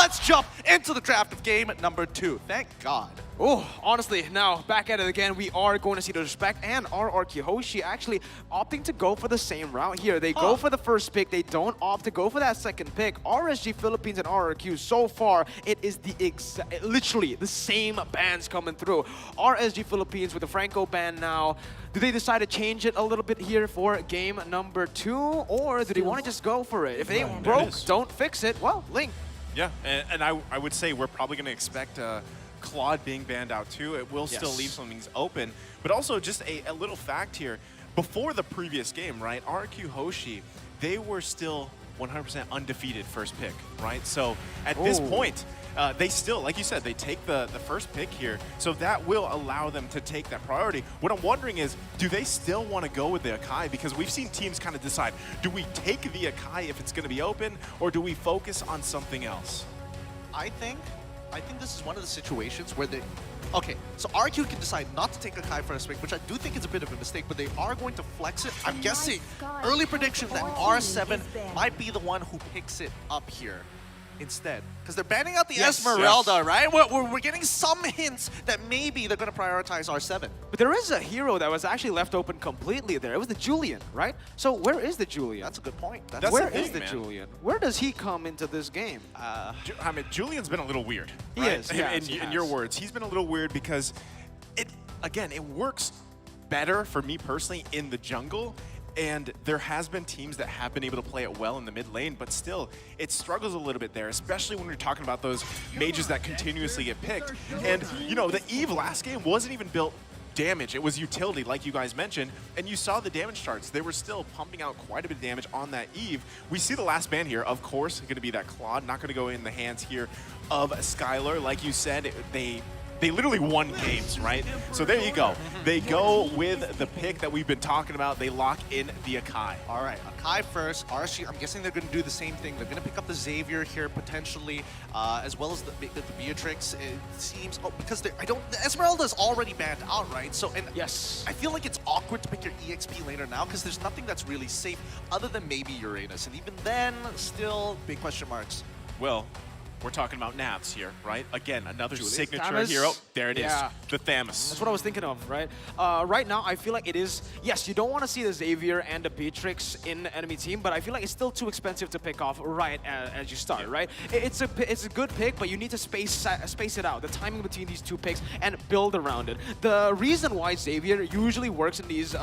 let's jump into the draft of game number 2. Thank God. Oh, honestly, now back at it again. We are going to see the respect and RRQ Hoshi actually opting to go for the same route here. They go for the first pick. They don't opt to go for that second pick. RSG Philippines and RRQ, so far, it is literally the same bands coming through. RSG Philippines with the Franco band now. Do they decide to change it a little bit here for game number 2? Or do they want to just go for it? If it ain't broke, don't fix it. Well, Link. Yeah, and I would say we're probably going to expect Claude being banned out too. It will still leave some things open. But also just a little fact here. Before the previous game, right, RQ Hoshi, they were still 100% undefeated first pick, right? So at this point, they still, like you said, they take the first pick here. So that will allow them to take that priority. What I'm wondering is, do they still want to go with the Akai? Because we've seen teams kind of decide, do we take the Akai if it's going to be open, or do we focus on something else? I think this is one of the situations where they... Okay, so RQ can decide not to take a Kai first pick, which I do think is a bit of a mistake, but they are going to flex it. I'm guessing, early prediction that R7 might be the one who picks it up here instead. Because they're banning out the Esmeralda, right? We're getting some hints that maybe they're going to prioritize R7. But there is a hero that was actually left open completely there. It was the Julian, right? So where is the Julian? That's a good point. Where is the Julian? Where does he come into this game? I mean, Julian's been a little weird. He right? is, In your words, he's been a little weird because it works better for me personally in the jungle. And there has been teams that have been able to play it well in the mid lane, but still, it struggles a little bit there, especially when we're talking about those mages that continuously get picked. And, you know, the Eve last game wasn't even built damage. It was utility, like you guys mentioned, and you saw the damage charts. They were still pumping out quite a bit of damage on that Eve. We see the last ban here, of course, going to be that Claude, not going to go in the hands here of Skylar. Like you said, they literally won games, right? So there you go. They go with the pick that we've been talking about. They lock in the Akai. All right, Akai first. RSG, I'm guessing they're going to do the same thing. They're going to pick up the Xavier here potentially, as well as the Beatrix. It seems because the Esmeralda is already banned out, right? So I feel like it's awkward to pick your EXP laner now because there's nothing that's really safe other than maybe Uranus, and even then, still big question marks. Well, we're talking about Navs here, right? Again, another signature Thamus. hero. There it is, the Thamus. That's what I was thinking of, right? Right now, I feel like it is, yes, you don't want to see the Xavier and the Beatrix in the enemy team, but I feel like it's still too expensive to pick off right as you start, right? It's a good pick, but you need to space it out, the timing between these two picks, and build around it. The reason why Xavier usually works in these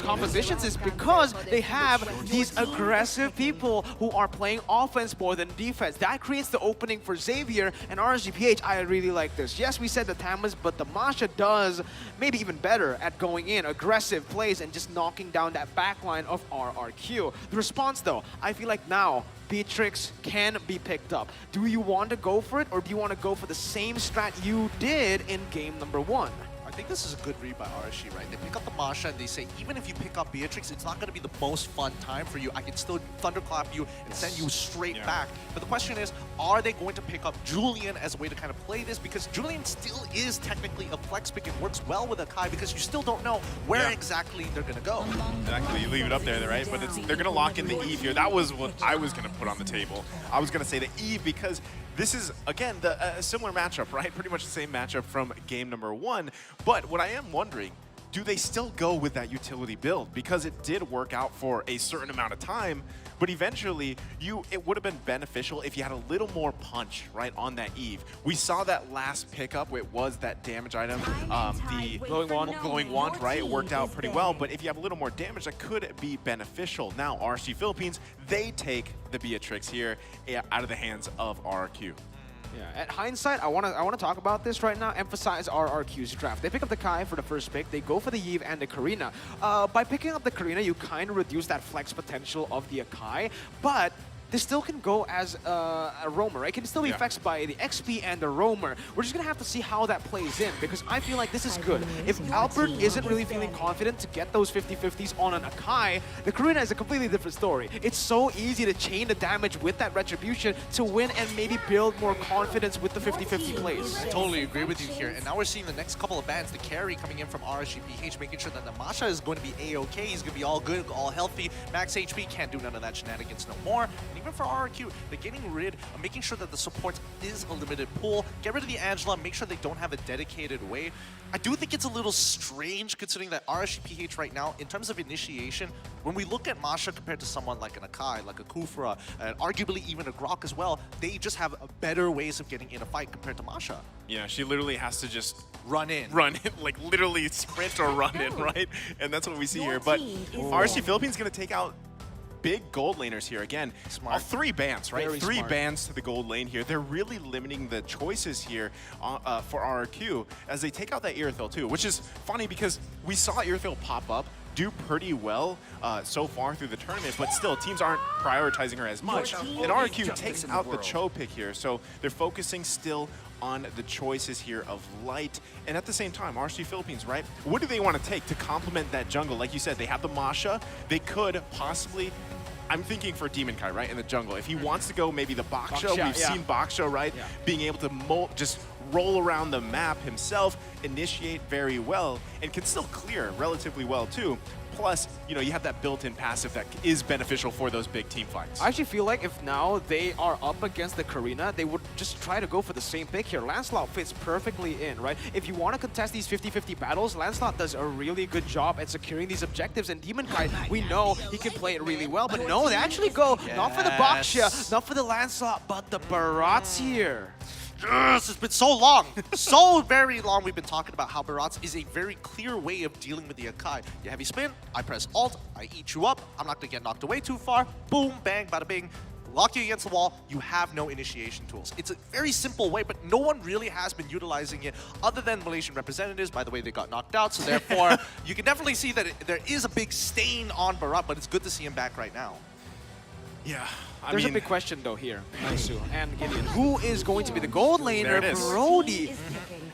compositions is because they have these aggressive people who are playing offense more than defense. That creates the opening for Xavier and RSGPH. I really like this. Yes, we said the Thamus, but the Masha does maybe even better at going in, aggressive plays, and just knocking down that backline of RRQ. The response, though, I feel like now Beatrix can be picked up. Do you want to go for it, or do you want to go for the same strat you did in game number 1? I think this is a good read by RSG, right? They pick up the Masha and they say, even if you pick up Beatrix, it's not going to be the most fun time for you. I can still thunderclap you and send you straight back. But the question is, are they going to pick up Julian as a way to kind of play this? Because Julian still is technically a flex pick and works well with Akai because you still don't know where exactly they're going to go. Exactly, you leave it up there, right? But they're going to lock in the Eve here. That was what I was going to put on the table. I was going to say the Eve because this is, again, a similar matchup, right? Pretty much the same matchup from game number 1. But what I am wondering, do they still go with that utility build? Because it did work out for a certain amount of time, but eventually it would have been beneficial if you had a little more punch, right, on that Eve. We saw that last pickup where it was that damage item, the glowing wand, right? It worked out pretty well, but if you have a little more damage, that could be beneficial. Now, RSG Philippines, they take the Beatrix here out of the hands of RRQ. Yeah, at hindsight, I want to talk about this right now. Emphasize RRQ's draft. They pick up the Kai for the first pick. They go for the Eve and the Karina. By picking up the Karina, you kind of reduce that flex potential of the Akai, but they still can go as a roamer, right? It can still be flexed by the XP and the roamer. We're just gonna have to see how that plays in because I feel like this is good. If Albert isn't really feeling confident to get those 50-50s on an Akai, the Karina is a completely different story. It's so easy to chain the damage with that retribution to win and maybe build more confidence with the 50-50 plays. I totally agree with you here. And now we're seeing the next couple of bans, the carry coming in from RSGPH, making sure that the Masha is going to be A-OK. He's going to be all good, all healthy. Max HP, can't do none of that shenanigans no more. And even for RRQ, they're getting rid of making sure that the support is a limited pool, get rid of the Angela, make sure they don't have a dedicated way. I do think it's a little strange considering that RSGPH right now, in terms of initiation, when we look at Masha compared to someone like an Akai, like a Kufra, and arguably even a Grok as well, they just have better ways of getting in a fight compared to Masha. Yeah, she literally has to just Run in, like literally sprint or run in, right? And that's what we see here. But RSG Philippines going to take out big gold laners here again. Smart. 3 bans, right? Very 3 smart. bans to the gold lane here. They're really limiting the choices here for RRQ as they take out that Irithil too, which is funny because we saw Irithil pop up, do pretty well so far through the tournament, but still teams aren't prioritizing her as much. And RRQ takes out the Cho pick here, so they're focusing still on the choices here of light. And at the same time, RSG Philippines, right? What do they want to take to complement that jungle? Like you said, they have the Masha. They could possibly, I'm thinking for Demon Kai, right, in the jungle. If he wants to go maybe the Baksha, Baksha, we've seen Baksha, right? Yeah. Being able to just roll around the map himself, initiate very well, and can still clear relatively well too. Plus, you know, you have that built-in passive that is beneficial for those big team fights. I actually feel like if now they are up against the Karina, they would just try to go for the same pick here. Lancelot fits perfectly in, right? If you want to contest these 50-50 battles, Lancelot does a really good job at securing these objectives. And Demon Kai, we know he can play it really well. But no, they actually go not for the Baksha, not for the Lancelot, but the Barats here. Yes, it's been so long, so very long we've been talking about how Barats is a very clear way of dealing with the Akai. You heavy spin, I press Alt, I eat you up, I'm not gonna get knocked away too far, boom, bang, bada bing, lock you against the wall, you have no initiation tools. It's a very simple way, but no one really has been utilizing it other than Malaysian representatives. By the way, they got knocked out, so therefore you can definitely see that there is a big stain on Barat, but it's good to see him back right now. Yeah, I There's mean, a big question though here, Naisu and Gideon. Who is going to be the gold laner? There it is. Brody.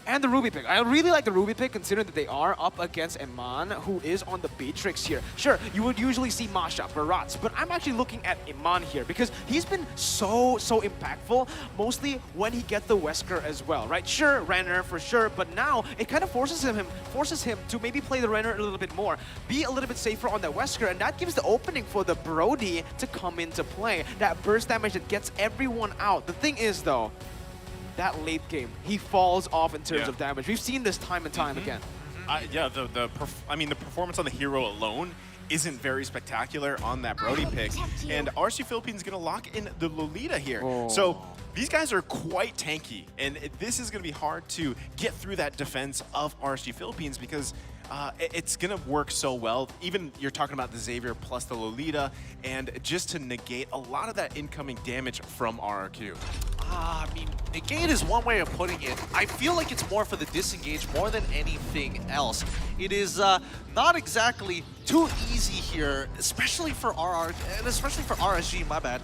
And the Ruby pick. I really like the Ruby pick considering that they are up against Iman, who is on the Beatrix here. Sure, you would usually see Masha, Barats, but I'm actually looking at Iman here because he's been so impactful, mostly when he gets the Wesker as well, right? Sure, Renner for sure, but now it kind of forces him to maybe play the Renner a little bit more, be a little bit safer on the Wesker, and that gives the opening for the Brody to come into play. That burst damage that gets everyone out. The thing is though, that late game, he falls off in terms of damage. We've seen this time and time again. yeah, the performance on the hero alone isn't very spectacular on that Brody pick. And RSG Philippines is going to lock in the Lolita here. So these guys are quite tanky, and this is going to be hard to get through that defense of RSG Philippines because it's going to work so well. Even you're talking about the Xavier plus the Lolita, and just to negate a lot of that incoming damage from RRQ. I mean, negate is one way of putting it. I feel like it's more for the disengage more than anything else. It is not exactly too easy here, especially for RSG, my bad.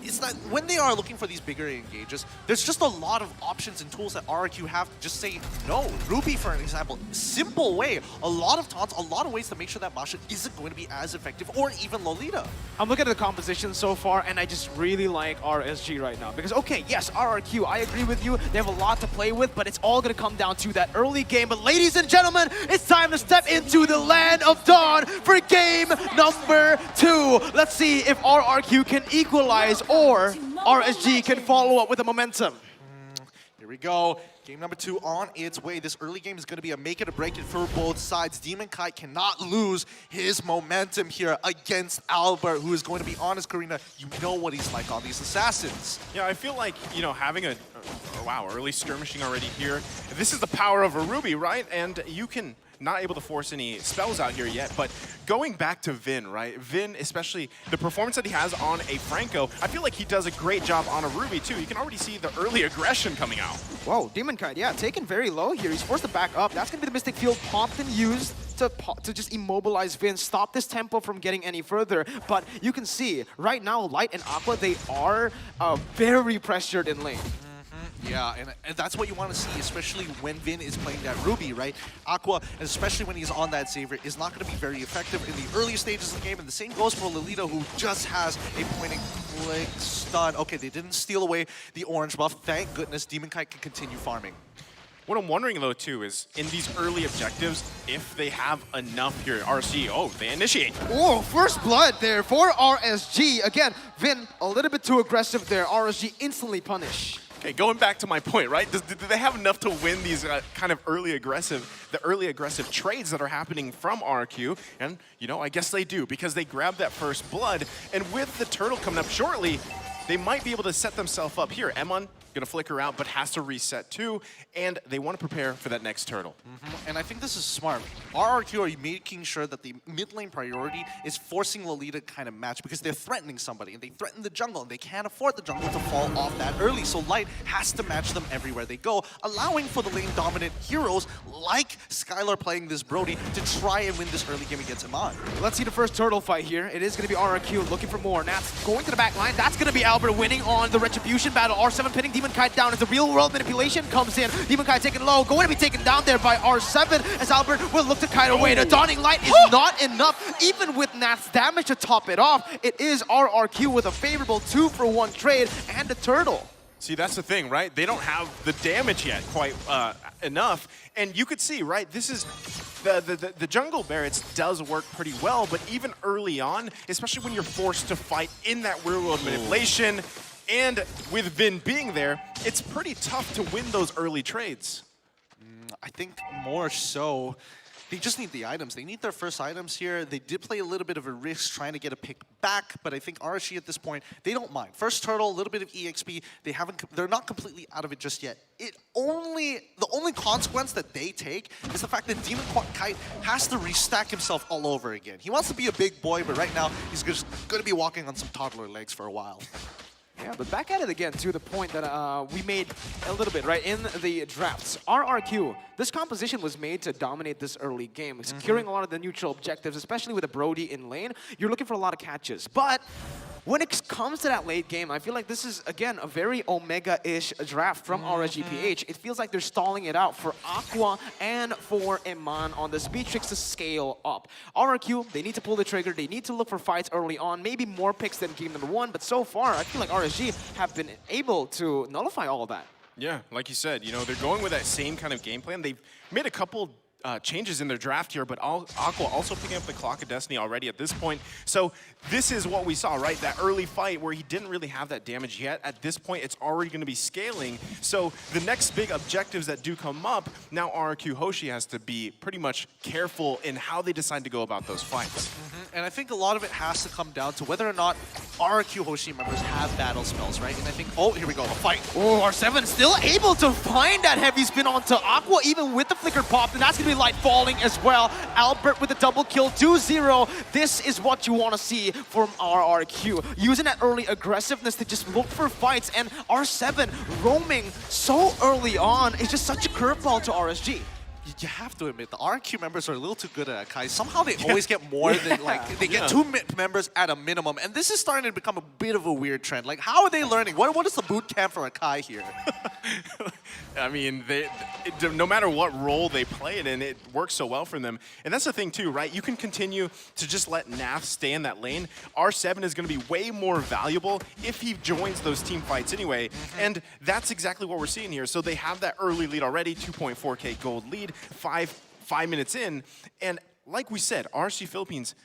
It's not, when they are looking for these bigger engages, there's just a lot of options and tools that RRQ have to just say no. Ruby, for an example, simple way. A lot of taunts, a lot of ways to make sure that Masha isn't going to be as effective, or even Lolita. I'm looking at the composition so far, and I just really like RSG right now. Because, okay, yes, RRQ, I agree with you. They have a lot to play with, but it's all going to come down to that early game. But ladies and gentlemen, it's time to step into the land of dawn for game number 2. Let's see if RRQ can equalize or RSG can follow up with the momentum. Here we go. Game number 2 on its way. This early game is going to be a make it or break it for both sides. Demon Kai cannot lose his momentum here against Albert, who is going to be on his Karina. You know what he's like on these assassins. Yeah, I feel like, you know, having a wow, early skirmishing already here. This is the power of a Ruby, right? And you can not able to force any spells out here yet, but going back to Vin, right? Vin, especially the performance that he has on a Franco, I feel like he does a great job on a Ruby too. You can already see the early aggression coming out. Whoa, Demon Kite, yeah, taken very low here. He's forced to back up. That's going to be the Mystic Field popped and used to just immobilize Vin, stop this tempo from getting any further. But you can see, right now, Light and Aqua, they are very pressured in lane. Yeah, and that's what you want to see, especially when Vin is playing that Ruby, right? Aqua, and especially when he's on that Xavier, is not going to be very effective in the early stages of the game. And the same goes for Lolita, who just has a point-and-click stun. Okay, they didn't steal away the orange buff. Thank goodness Demon Kite can continue farming. What I'm wondering, though, too, is in these early objectives, if they have enough here, RSG, oh, they initiate. Oh, first blood there for RSG. Again, Vin, a little bit too aggressive there. RSG instantly punish. Okay, going back to my point, right? Do they have enough to win these kind of early aggressive trades that are happening from RQ? And, you know, I guess they do, because they grab that first blood. And with the turtle coming up shortly, they might be able to set themselves up here. Emon gonna flicker out, but has to reset too, and they want to prepare for that next turtle. And I think this is smart. RRQ are making sure that the mid lane priority is forcing Lolita to kind of match because they're threatening somebody, and they threaten the jungle, and they can't afford the jungle to fall off that early. So Light has to match them everywhere they go, allowing for the lane-dominant heroes like Skylar playing this Brody to try and win this early game against Iman. Let's see the first turtle fight here. It is going to be RRQ looking for more. Nats going to the back line. That's going to be Albert winning on the Retribution battle. R7 pinning Demon Kite down as the real-world manipulation comes in. Demon Kite taken low, going to be taken down there by R7 as Albert will look to kite away. The Dawning Light is not enough, even with Nat's damage to top it off. It is RRQ with a favorable 2-for-1 trade and a turtle. See, that's the thing, right? They don't have the damage yet quite enough. And you could see, right, this is the jungle barracks does work pretty well, but even early on, especially when you're forced to fight in that real-world manipulation, and with Vin being there, it's pretty tough to win those early trades. I think more so, they just need the items. They need their first items here. They did play a little bit of a risk trying to get a pick back, but I think RSG at this point, they don't mind. First turtle, a little bit of EXP. They're not completely out of it just yet. The only consequence that they take is the fact that Demon Kite has to restack himself all over again. He wants to be a big boy, but right now he's just going to be walking on some toddler legs for a while. Yeah, but back at it again to the point that we made a little bit, right, in the drafts. RRQ, this composition was made to dominate this early game, securing a lot of the neutral objectives, especially with a Brody in lane. You're looking for a lot of catches. But when it comes to that late game, I feel like this is, again, a very Omega-ish draft from RSGPH. It feels like they're stalling it out for Aqua and for Iman on the speed tricks to scale up. RRQ, they need to pull the trigger. They need to look for fights early on, maybe more picks than game number 1. But so far, I feel like RSG have been able to nullify all of that. Yeah, like you said, you know, they're going with that same kind of game plan. They've made a couple changes in their draft here, but Aqua also picking up the Clock of Destiny already at this point. So this is what we saw, right? That early fight where he didn't really have that damage yet. At this point, it's already going to be scaling. So the next big objectives that do come up, now RQ Hoshi has to be pretty much careful in how they decide to go about those fights. And I think a lot of it has to come down to whether or not RQ Hoshi members have battle spells, right? And I think, oh, here we go, a fight. Oh, R7 still able to find that heavy spin onto Aqua, even with the flicker pop, and that's going to be Light falling as well. Albert with a double kill, 2-0. This is what you want to see from RRQ. Using that early aggressiveness to just look for fights, and R7 roaming so early on is just such a curveball to RSG. You have to admit, the RQ members are a little too good at Kai. Somehow they always get more than, like, they get 2 members at a minimum. And this is starting to become a bit of a weird trend. Like, how are they learning? What is the boot camp for a Kai here? I mean, no matter what role they play it in, it works so well for them. And that's the thing too, right? You can continue to just let Nath stay in that lane. R7 is going to be way more valuable if he joins those team fights anyway. And that's exactly what we're seeing here. So they have that early lead already, 2.4K gold lead, five minutes in. And like we said, RC Philippines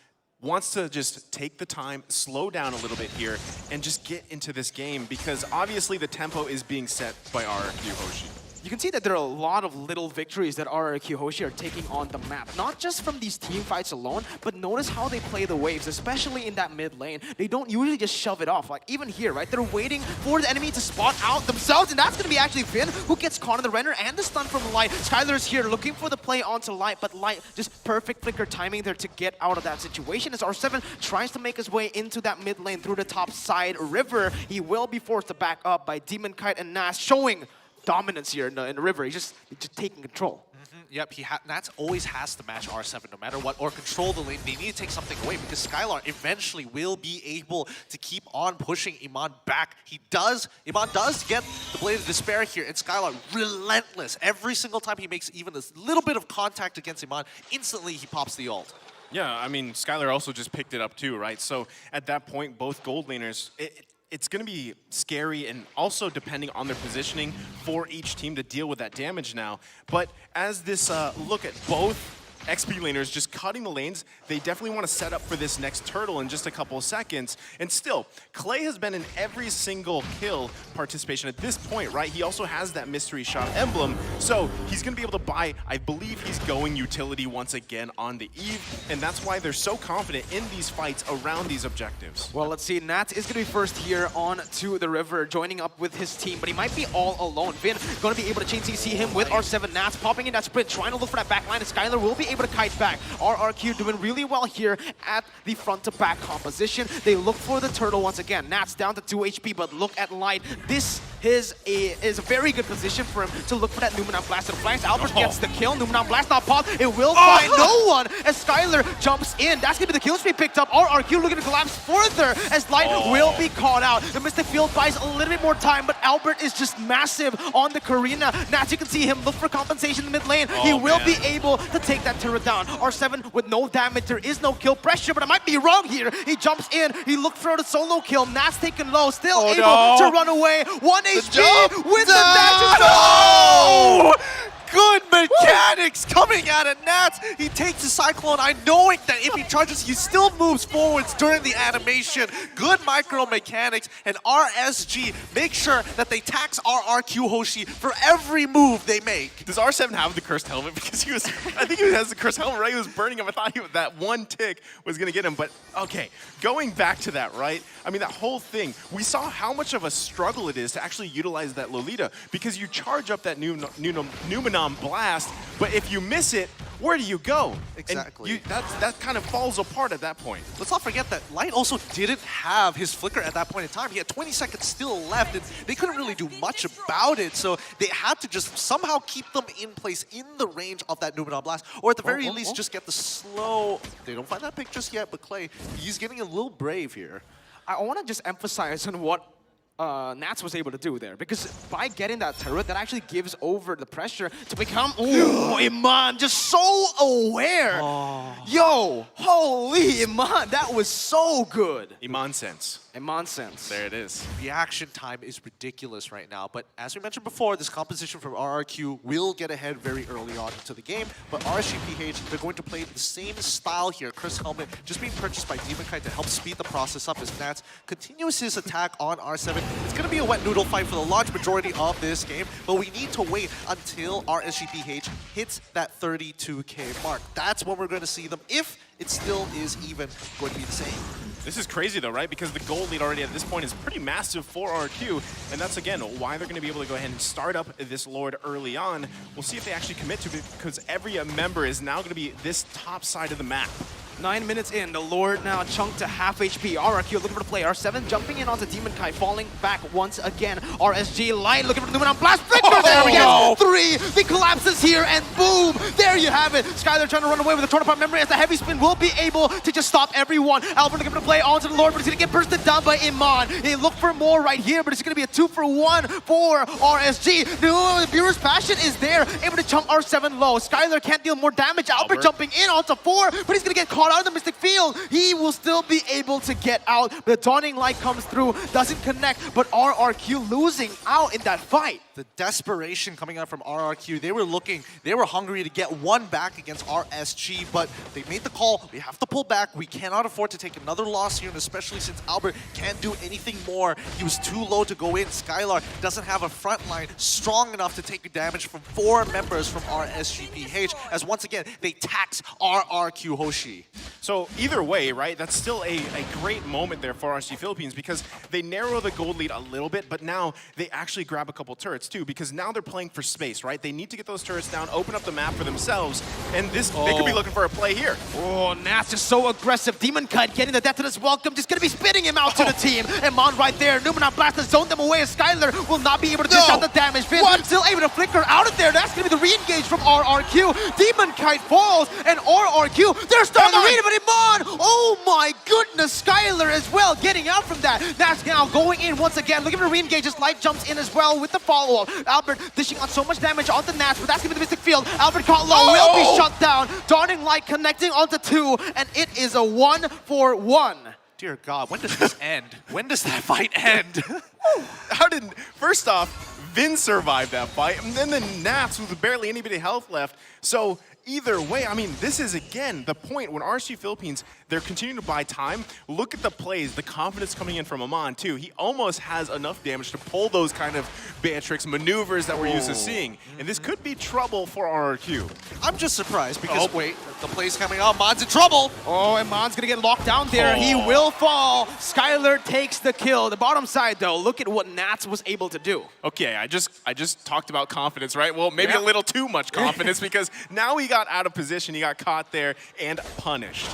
wants to just take the time, slow down a little bit here, and just get into this game, because obviously the tempo is being set by RQ Hoshi. You can see that there are a lot of little victories that RRQ Hoshi are taking on the map. Not just from these team fights alone, but notice how they play the waves, especially in that mid lane. They don't usually just shove it off. Like even here, right? They're waiting for the enemy to spot out themselves, and that's going to be actually Vin, who gets caught in the render and the stun from Light. Skylar is here looking for the play onto Light, but Light just perfect flicker timing there to get out of that situation. As R7 tries to make his way into that mid lane through the top side river, he will be forced to back up by Demon Kite and Nas, showing dominance here in the river. He's just taking control. Yep, Nats always has to match R7 no matter what, or control the lane. They need to take something away because Skylar eventually will be able to keep on pushing Iman back. Iman does get the Blade of Despair here, and Skylar relentless. Every single time he makes even this little bit of contact against Iman, instantly he pops the ult. Yeah, I mean, Skylar also just picked it up too, right? So at that point, both gold laners, it's going to be scary and also depending on their positioning for each team to deal with that damage now. But as this look at both XP laners just cutting the lanes, they definitely want to set up for this next turtle in just a couple of seconds. And still, Clay has been in every single kill participation at this point, right? He also has that mystery shot emblem, so he's going to be able to buy, I believe he's going utility once again on the Eve, and that's why they're so confident in these fights around these objectives. Well, let's see. Nats is going to be first here on to the river, joining up with his team, but he might be all alone. Vin going to be able to chain CC him with R7. Nats popping in that sprint, trying to look for that back line, and Skylar will be able to kite back. RRQ doing really well here at the front-to-back composition. They look for the turtle once again. Nats down to 2 HP, but look at Light. This is a very good position for him to look for that Numenon Blast to the flanks. Albert gets the kill. Numenon Blast not popped. It will find no one as Skylar jumps in. That's going to be the kill streak picked up. RRQ looking to collapse further as Light will be caught out. The Mystic Field buys a little bit more time, but Albert is just massive on the Karina. Nats, you can see him look for compensation in the mid lane. He will be able to take that turret down. R7 with no damage. There is no kill pressure, but I might be wrong here. He jumps in. He looked for the solo kill. Nats taken low. Still able to run away. 1 HP with the dash. No! Good mechanics coming out of Nats. He takes the Cyclone. I knowing that if he charges, he still moves forwards during the animation. Good micro mechanics. And RSG make sure that they tax RRQ Hoshi for every move they make. Does R7 have the cursed helmet? Because he was, I think he has the cursed helmet, right? He was burning him. I thought that one tick was going to get him. But okay, going back to that, right? I mean, that whole thing, we saw how much of a struggle it is to actually utilize that Lolita because you charge up that Numenon Blast, but if you miss it, where do you go? Exactly. And that kind of falls apart at that point. Let's not forget that Light also didn't have his flicker at that point in time. He had 20 seconds still left, and they couldn't really do much about it, so they had to just somehow keep them in place in the range of that Numenon Blast, or at the very least just get the slow... They don't find that pick just yet, but Clay, he's getting a little brave here. I want to just emphasize on what Nats was able to do there, because by getting that turret, that actually gives over the pressure to become, Iman, just so aware. Yo, holy Iman, that was so good. Iman sense. Iman sense. There it is. Reaction time is ridiculous right now, but as we mentioned before, this composition from RRQ will get ahead very early on into the game, but RSGPH, they're going to play the same style here. Chris Helmet just being purchased by Demon Kite to help speed the process up as Nats continues his attack on R7. It's going to be a wet noodle fight for the large majority of this game, but we need to wait until RSGPH hits that 32K mark. That's when we're going to see them, if it still is even going to be the same. This is crazy though, right? Because the gold lead already at this point is pretty massive for RQ, and that's again why they're going to be able to go ahead and start up this Lord early on. We'll see if they actually commit to it, because every member is now going to be this top side of the map. 9 minutes in, the Lord now chunked to half HP. RRQ looking for the play. R7 jumping in onto Demon Kai, falling back once again. RSG Light looking for the Numenon Blast. Flicker there we go. 3. The collapses here, and boom, there you have it. Skylar trying to run away with the torn apart memory as the heavy spin will be able to just stop everyone. Albert looking for the play onto the Lord, but he's going to get bursted down by Iman. They look for more right here, but it's going to be a 2-for-1 for RSG. No, the Bureau's Passion is there, able to chunk R7 low. Skylar can't deal more damage. Albert jumping in onto 4, but he's going to get caught out of the Mystic Field. He will still be able to get out. The Dawning Light comes through, doesn't connect, but RRQ losing out in that fight. The desperation coming out from RRQ, they were hungry to get one back against RSG, but they made the call. We have to pull back. We cannot afford to take another loss here, and especially since Albert can't do anything more. He was too low to go in. Skylar doesn't have a front line strong enough to take damage from 4 members from RSGPH, as once again, they tax RRQ Hoshi. So either way, right, that's still a great moment there for RSG Philippines, because they narrow the gold lead a little bit, but now they actually grab a couple turrets too, because now they're playing for space, right? They need to get those turrets down, open up the map for themselves, and this they could be looking for a play here. Oh, Nats is so aggressive. Demon Kite getting the death to this welcome, just gonna be spitting him out to the team. And Mon right there, Numenon Blast has zoned them away, as Skylar will not be able to dish out the damage. Finn still able to flicker out of there. That's gonna be the re-engage from RRQ. Demon Kite falls, and RRQ, they're starting to read it, but Iman, oh my goodness, Skylar as well, getting out from that. That's now going in once again, looking for re-engage, as Light jumps in as well with the follow-up. Albert dishing out so much damage onto Nats, but that's gonna be the Mystic Field. Albert caught low, will be shut down. Dawning Light connecting onto 2, and it is a 1-for-1. Dear God, when does this end? When does that fight end? First off, Vin survived that fight, and then the Nats with barely anybody health left. So either way, I mean, this is, again, the point when RSG Philippines, they're continuing to buy time. Look at the plays, the confidence coming in from Amon, too. He almost has enough damage to pull those kind of Beatrix maneuvers that we're used to seeing. And this could be trouble for RRQ. I'm just surprised because, wait, the play's coming out. Mon's in trouble. Oh, and Mon's gonna get locked down there. He will fall. Skylar takes the kill. The bottom side, though, look at what Nats was able to do. Okay, I just talked about confidence, right? Well, maybe a little too much confidence because now he got out of position, he got caught there and punished.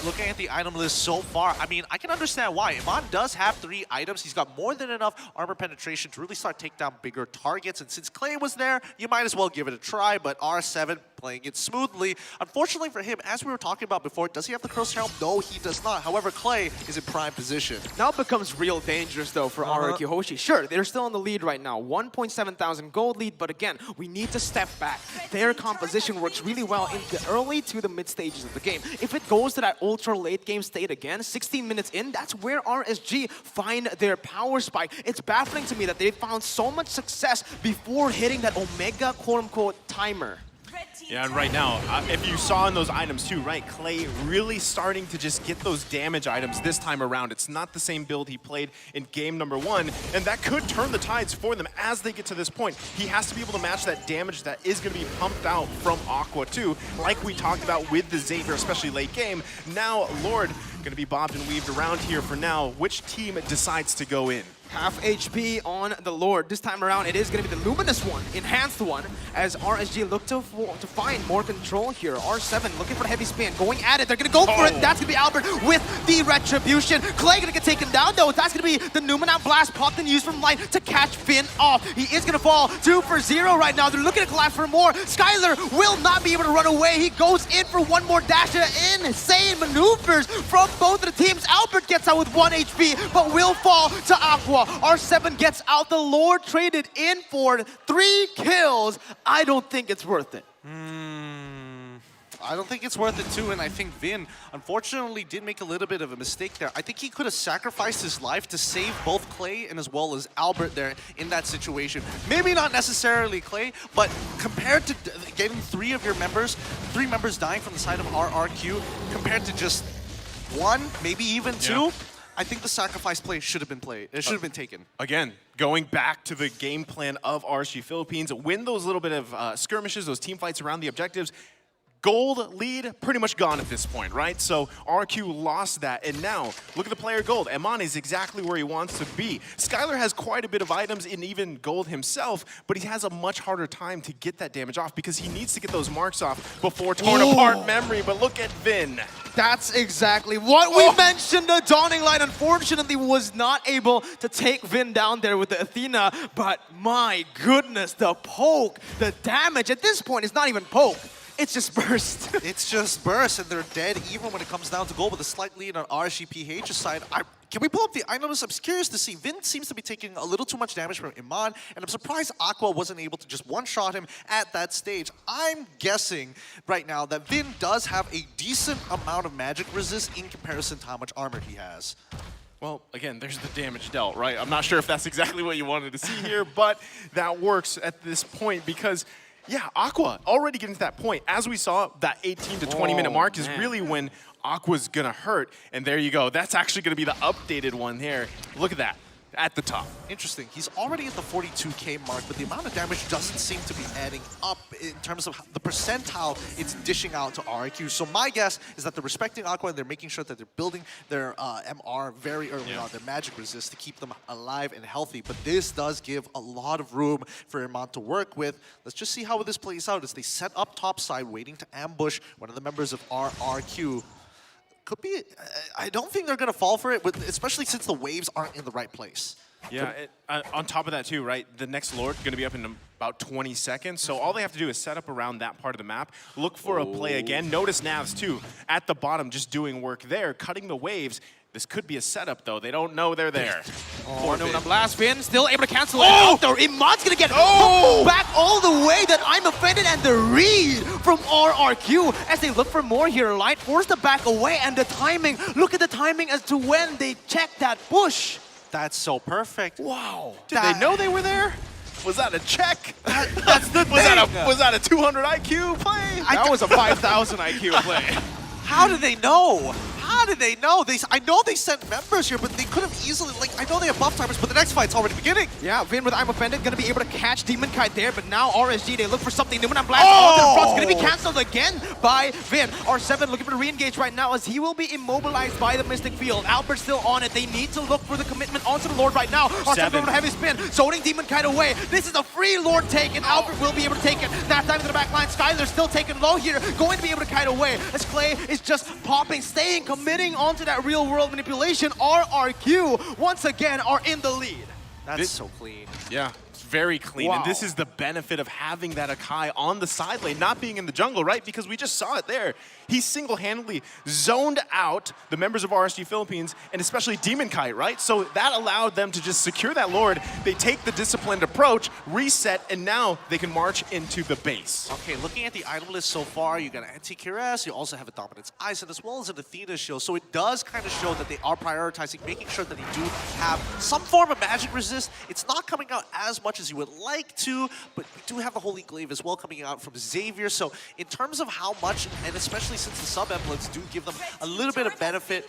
Looking at the item list so far, I mean, I can understand why. Iman does have 3 items. He's got more than enough armor penetration to really start take down bigger targets. And since Clay was there, you might as well give it a try. But R7 playing it smoothly. Unfortunately for him, as we were talking about before, does he have the crosshair helm? No, he does not. However, Clay is in prime position. Now it becomes real dangerous, though, for RRQ Hoshi. Sure, they're still in the lead right now. 1.7 thousand gold lead, but again, we need to step back. Their composition works really well in the early to the mid stages of the game. If it goes to that ultra late game state again, 16 minutes in, that's where RSG find their power spike. It's baffling to me that they found so much success before hitting that Omega quote-unquote timer. Yeah, and right now, if you saw in those items too, right, Clay really starting to just get those damage items this time around. It's not the same build he played in game number 1, and that could turn the tides for them as they get to this point. He has to be able to match that damage that is going to be pumped out from Aqua too, like we talked about with the Xavier, especially late game. Now, Lord going to be bobbed and weaved around here for now. Which team decides to go in? Half HP on the Lord. This time around, it is going to be the Luminous one, enhanced one, as RSG look to find more control here. R7 looking for the heavy spin, going at it. They're going to go for it. That's going to be Albert with the Retribution. Clay going to get taken down, though. That's going to be the Numinat Blast popped and used from Light to catch Finn off. He is going to fall 2 for 0 right now. They're looking to collapse for more. Skylar will not be able to run away. He goes in for one more dash. Insane maneuvers from both of the teams. Albert gets out with 1 HP, but will fall to Aqua. R7 gets out. The Lord traded in for 3 kills. I don't think it's worth it. I don't think it's worth it too, and I think Vin, unfortunately, did make a little bit of a mistake there. I think he could have sacrificed his life to save both Clay and as well as Albert there in that situation. Maybe not necessarily Clay, but compared to getting 3 members dying from the side of RRQ, compared to just 1, maybe even 2, I think the sacrifice play should have been played. It should have been taken. Again, going back to the game plan of RSG Philippines, win those little bit of skirmishes, those team fights around the objectives. Gold lead pretty much gone at this point, right? So RQ lost that, and now look at the player gold. Eman is exactly where he wants to be. Skylar has quite a bit of items in even gold himself, but he has a much harder time to get that damage off because he needs to get those marks off before torn apart memory. But look at Vin. That's exactly what we mentioned. The Dawning Light, unfortunately, was not able to take Vin down there with the Athena, but my goodness, the poke, the damage. At this point, it's not even poke. It's just burst. It's just burst, and they're dead even when it comes down to gold with a slight lead on RSGPH's side. Can we pull up the items? I'm curious to see. Vin seems to be taking a little too much damage from Iman, and I'm surprised Aqua wasn't able to just one-shot him at that stage. I'm guessing right now that Vin does have a decent amount of magic resist in comparison to how much armor he has. Well, again, there's the damage dealt, right? I'm not sure if that's exactly what you wanted to see here, but that works at this point because yeah, Aqua already getting to that point. As we saw, that 18 to 20 minute mark is really when Aqua's gonna hurt. And there you go. That's actually gonna be the updated one here. Look at that. At the top. Interesting. He's already at the 42k mark, but the amount of damage doesn't seem to be adding up in terms of the percentile it's dishing out to RIQ. So my guess is that they're respecting Aqua and they're making sure that they're building their MR very early on, their magic resist to keep them alive and healthy. But this does give a lot of room for Iman to work with. Let's just see how this plays out as they set up topside, waiting to ambush one of the members of RRQ. Could be, I don't think they're going to fall for it, especially since the waves aren't in the right place. Yeah, on top of that too, right, the next Lord going to be up in about 20 seconds, so all they have to do is set up around that part of the map, look for a play again. Notice Navs too, at the bottom, just doing work there, cutting the waves. This could be a setup, though. They don't know they're there. Or no, blast Finn, still able to cancel it Oh! out there. Iman's gonna get Oh! back all the way that I'm offended, and the read from RRQ as they look for more here. Light forced to back away, and the timing, look at the timing as to when they check that bush. That's so perfect. Wow. Did they know they were there? Was that a check? That's the Was that a 200 IQ play? That was a 5,000 IQ play. How did they know? How did they know? I know they sent members here, but they could have easily, like, I know they have buff timers, but the next fight's already beginning. Yeah, Vin with I'm Offended gonna be able to catch Demon Kite there, but now RSG, they look for something new, and Blast onto the front. It's gonna be cancelled again by Vin. R7 looking for the re-engage right now as he will be immobilized by the Mystic Field. Albert's still on it. They need to look for the commitment onto the Lord right now. R7 going to heavy spin, zoning Demon Kite away. This is a free Lord take, and Albert will be able to take it. That time to the back line. Skylar's still taken low here, going to be able to kite away as Clay is just popping, staying, committing onto that real-world manipulation. RRQ, once again, are in the lead. That's so clean. Yeah, it's very clean. Wow. And this is the benefit of having that Akai on the side lane, not being in the jungle, right? Because we just saw it there. He single-handedly zoned out the members of RSG Philippines, and especially Demon Kite, right? So that allowed them to just secure that Lord. They take the disciplined approach, reset, and now they can march into the base. Okay, looking at the item list so far, you got an Anti-Cuirass, you also have a Dominance Eisen, as well as an Athena shield. So it does kind of show that they are prioritizing, making sure that they do have some form of magic resist. It's not coming out as much as you would like to, but we do have the Holy Glaive as well coming out from Xavier. So in terms of how much, and especially since the sub-emblems do give them a little bit of benefit,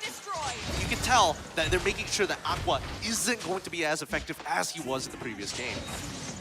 you can tell that they're making sure that Aqua isn't going to be as effective as he was in the previous game.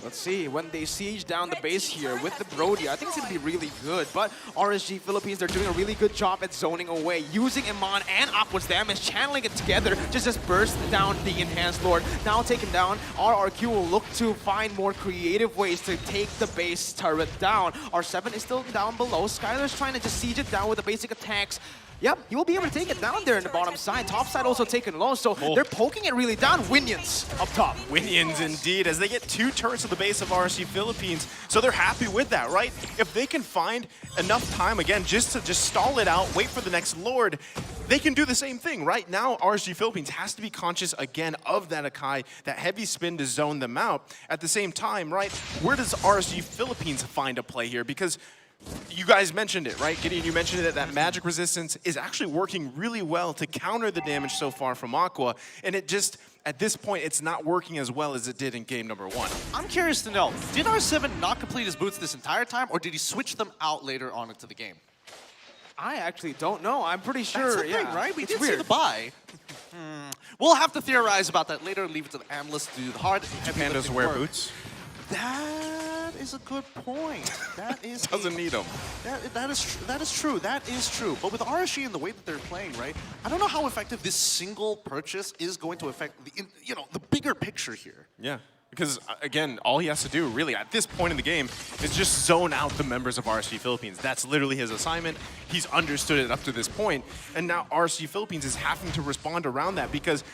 Let's see, when they siege down the base here with the Brody, I think it's going to be really good. But RSG Philippines, they're doing a really good job at zoning away, using Iman and Aqua's damage, channeling it together, just burst down the Enhanced Lord. Now taken down, RRQ will look to find more creative ways to take the base turret down. R7 is still down below. Skylar's trying to just siege it down with the basic attacks. Yep, you will be able to take it down there in the bottom side. Top side also taken low, so they're poking it really down. Winions up top. Winions indeed, as they get 2 turrets to the base of RSG Philippines, so they're happy with that, right? If they can find enough time, again, just to stall it out, wait for the next Lord, they can do the same thing. Right now, RSG Philippines has to be conscious again of that Akai, that heavy spin to zone them out. At the same time, right, where does RSG Philippines find a play here? Because you guys mentioned it, right? Gideon, you mentioned it, that magic resistance is actually working really well to counter the damage so far from Aqua, and it just, at this point, it's not working as well as it did in game number 1. I'm curious to know, did R7 not complete his boots this entire time, or did he switch them out later on into the game? I actually don't know. I'm pretty sure. That's the thing, right? We It's did weird. see the buy. We'll have to theorize about that later, leave it to the analysts to do the hard heavy Pandas lifting wear work. boots. That is a good point. That is Doesn't need them. That is true. That is true. But with RSG and the way that they're playing, right? I don't know how effective this single purchase is going to affect the the bigger picture here. Yeah, because again, all he has to do really at this point in the game is just zone out the members of RSG Philippines. That's literally his assignment. He's understood it up to this point, and now RSG Philippines is having to respond around that because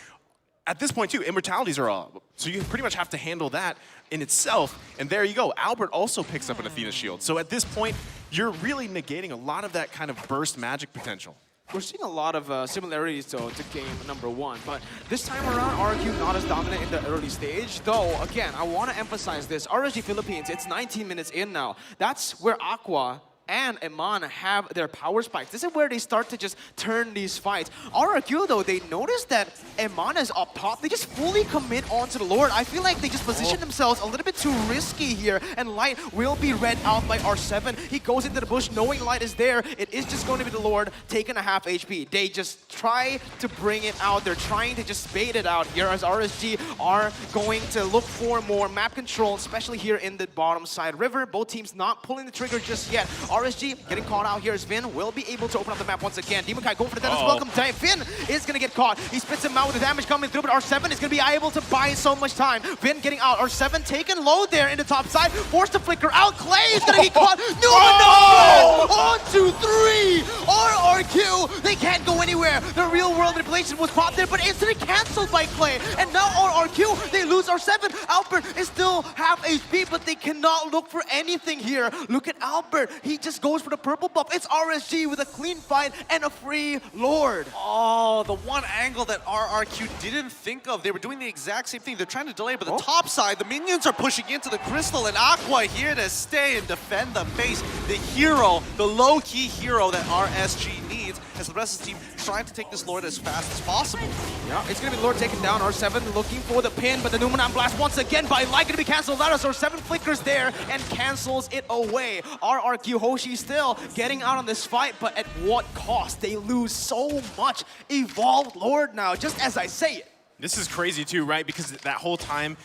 at this point too, immortalities are up. So you pretty much have to handle that in itself. And there you go. Albert also picks up an Athena shield. So at this point, you're really negating a lot of that kind of burst magic potential. We're seeing a lot of similarities to game number 1, but this time around, RQ not as dominant in the early stage. Though, again, I want to emphasize this. RSG Philippines, it's 19 minutes in now. That's where Aqua and Iman have their power spikes. This is where they start to just turn these fights. RRQ, though, they notice that Iman is up top. They just fully commit onto the Lord. I feel like they just position themselves a little bit too risky here, and Light will be read out by R7. He goes into the bush knowing Light is there. It is just going to be the Lord taking a half HP. They just try to bring it out. They're trying to just bait it out here as RSG are going to look for more map control, especially here in the bottom side river. Both teams not pulling the trigger just yet. RSG getting caught out here as Vin will be able to open up the map once again. Demon Kai going for the death as welcome time. Vin is going to get caught. He spits him out with the damage coming through, but R7 is going to be able to buy so much time. Vin getting out. R7 taken low there in the top side. Forced to flicker out. Clay is going to get caught. No! On to 3! RRQ, they can't go anywhere. The real world manipulation was popped there, but instantly cancelled by Clay. And now RRQ, they lose R7. Albert is still half HP, but they cannot look for anything here. Look at Albert. He just goes for the purple buff. It's RSG with a clean fight and a free Lord. Oh, the one angle that RRQ didn't think of. They were doing the exact same thing. They're trying to delay, but the top side, the minions are pushing into the crystal, and Aqua here to stay and defend the base. The hero, the low-key hero that RSG needs, as the rest of the team trying to take this Lord as fast as possible. Yeah, it's gonna be Lord taken down. R7 looking for the pin, but the Numenon Blast once again by Light gonna be cancelled out as R7 flickers there and cancels it away. RRQ Hoshi still getting out on this fight, but at what cost? They lose so much. Evolved Lord now, just as I say it. This is crazy too, right? Because that whole time,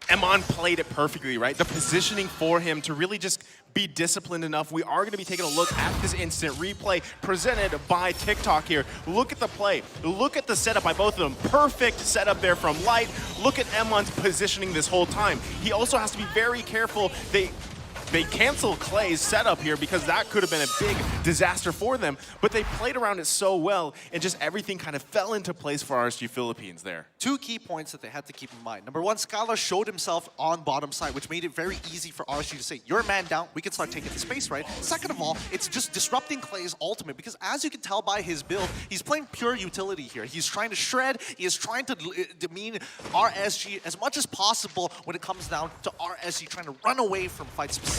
Emon played it perfectly, right? The positioning for him to really just be disciplined enough. We are going to be taking a look at this instant replay presented by TikTok here. Look at the play. Look at the setup by both of them. Perfect setup there from Light. Look at Emon's positioning this whole time. He also has to be very careful. They cancel Clay's setup here because that could have been a big disaster for them, but they played around it so well and just everything kind of fell into place for RSG Philippines there. Two key points that they had to keep in mind. Number one, Skylar showed himself on bottom side, which made it very easy for RSG to say, you're a man down, we can start taking the space, right? Second of all, it's just disrupting Clay's ultimate, because as you can tell by his build, he's playing pure utility here. He's trying to shred, he is trying to demean RSG as much as possible when it comes down to RSG trying to run away from fights specifically.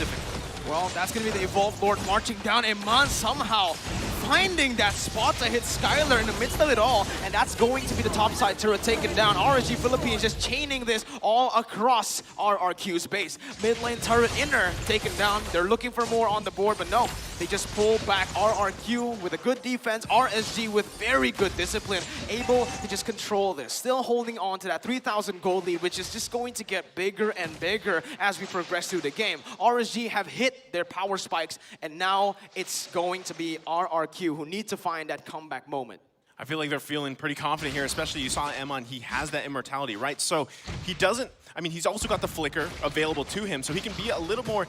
Well, that's going to be the Evolved Lord marching down. Iman somehow finding that spot to hit Skylar in the midst of it all, and that's going to be the topside turret taken down. RSG Philippines just chaining this all across RRQ's base. Mid lane turret inner taken down. They're looking for more on the board, but no. They just pull back. RRQ with a good defense. RSG with very good discipline, able to just control this. Still holding on to that 3,000 gold lead, which is just going to get bigger and bigger as we progress through the game. RSG have hit their power spikes, and now it's going to be RRQ who need to find that comeback moment. I feel like they're feeling pretty confident here, especially you saw Emon, he has that immortality, right? So he doesn't, I mean, he's also got the flicker available to him, so he can be a little more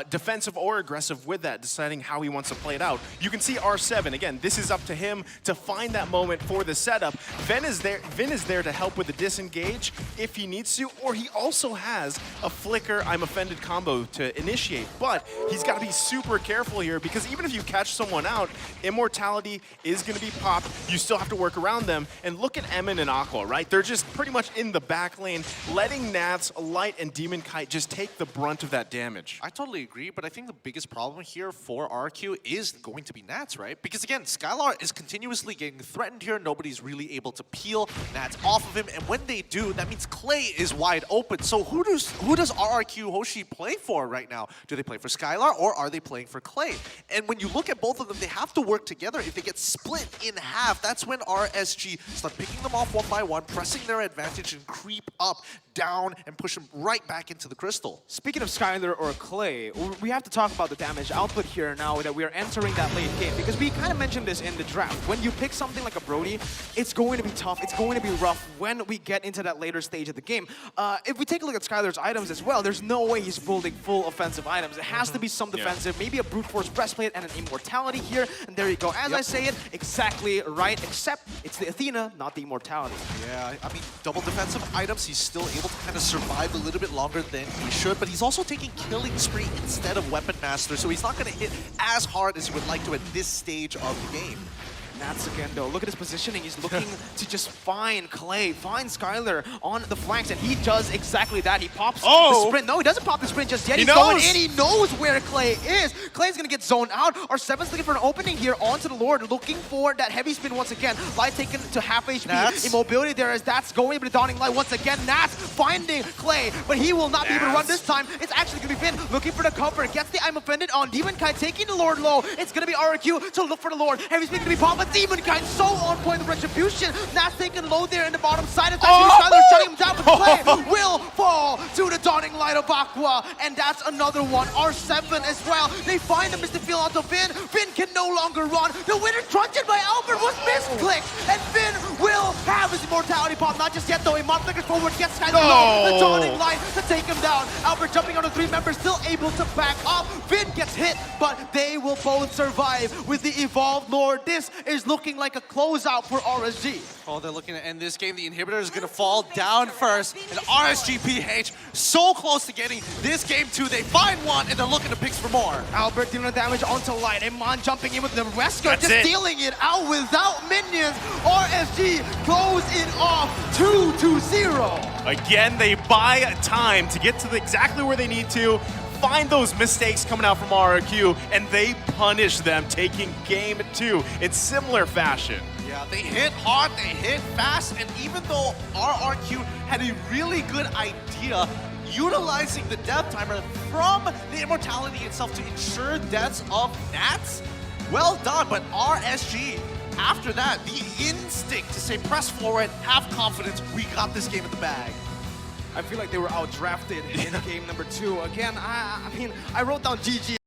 defensive or aggressive with that, deciding how he wants to play it out. You can see R7, again, this is up to him to find that moment for the setup. Vin is there to help with the disengage if he needs to, or he also has a flicker, I'm offended combo to initiate, but he's got to be super careful here because even if you catch someone out, immortality is going to be popped. You still have to work around them, and look at Emin and Aqua, right? They're just pretty much in the back lane, letting Nats, Light, and Demon Kite just take the brunt of that damage. I totally agree, but I think the biggest problem here for RQ is going to be Nats, right? Because again, Skylar is continuously getting threatened here. Nobody's really able to peel Nats off of him, and when they do, that means Clay is wide open. So who does RRQ Hoshi play for right now? Do they play for Skylar, or are they playing for Clay? And when you look at both of them, they have to work together. If they get split in half, that's when RSG start picking them off one by one, pressing their advantage and creep up, down, and push them right back into the crystal. Speaking of Skylar or Clay, we have to talk about the damage output here now that we are entering that late game, because we kind of mentioned this in the draft. When you pick something like a Brody, it's going to be tough, it's going to be rough when we get into that later stage of the game. If we take a look at Skylar's items as well, there's no way he's building full offensive items. It has to be some defensive, maybe a brute force breastplate and an immortality here, and there you go. As I say it, exactly right, except it's the Athena, not the immortality. Yeah, I mean, double defensive items, he's still able to kind of survive a little bit longer than he should, but he's also taking Killing Spree instead of Weapon Master, so he's not going to hit as hard as he would like to at this stage of the game. Nats again though, look at his positioning. He's looking to just find Clay, find Skylar on the flanks, and he does exactly that. He pops the sprint. No, he doesn't pop the sprint just yet. He's going in, he knows where Clay is. Clay's gonna get zoned out. R7's looking for an opening here onto the Lord, looking for that heavy spin once again. Light taken to half HP. Nats. Immobility there as that's going, but the Dawning Light once again. Nats finding Clay, but he will not be able to run this time. It's actually gonna be Finn looking for the cover. Gets the I'm Offended on Demon Kite, taking the Lord low. It's gonna be RQ to look for the Lord. Heavy spin gonna be popped, but Demon Kite so on point with Retribution. Nats taken low there in the bottom side. It's actually Skylar shutting him down, but Clay will fall to the Dawning Light of Aqua, and that's another one. R7 as well. They find him, Mr. Feel onto Finn. Finn can no longer run. The winner truncheon by Albert was misclicked, and Finn will have his immortality pop. Not just yet though. Iman flickers forward, gets Skylar low. The Dawning Light to take him down. Albert jumping on the three members, still able to back up. Finn gets hit, but they will both survive with the Evolved Lord. This is is looking like a closeout for RSG. Oh, they're looking to end this game. The inhibitor is going to fall down first. And RSGPH so close to getting this game too. They find one, and they're looking to picks for more. Albert dealing the damage onto Light. Iman jumping in with the rescue, That's just it. stealing it out without minions. RSG close it off 2-0. Again, they buy time to get to exactly where they need to, find those mistakes coming out from RRQ, and they punish them, taking game 2 in similar fashion. Yeah, they hit hard, they hit fast, and even though RRQ had a really good idea utilizing the death timer from the immortality itself to ensure deaths of Nats, well done, but RSG, after that, the instinct to say press forward, have confidence, we got this game in the bag. I feel like they were outdrafted in game number 2. Again, I mean, I wrote down GG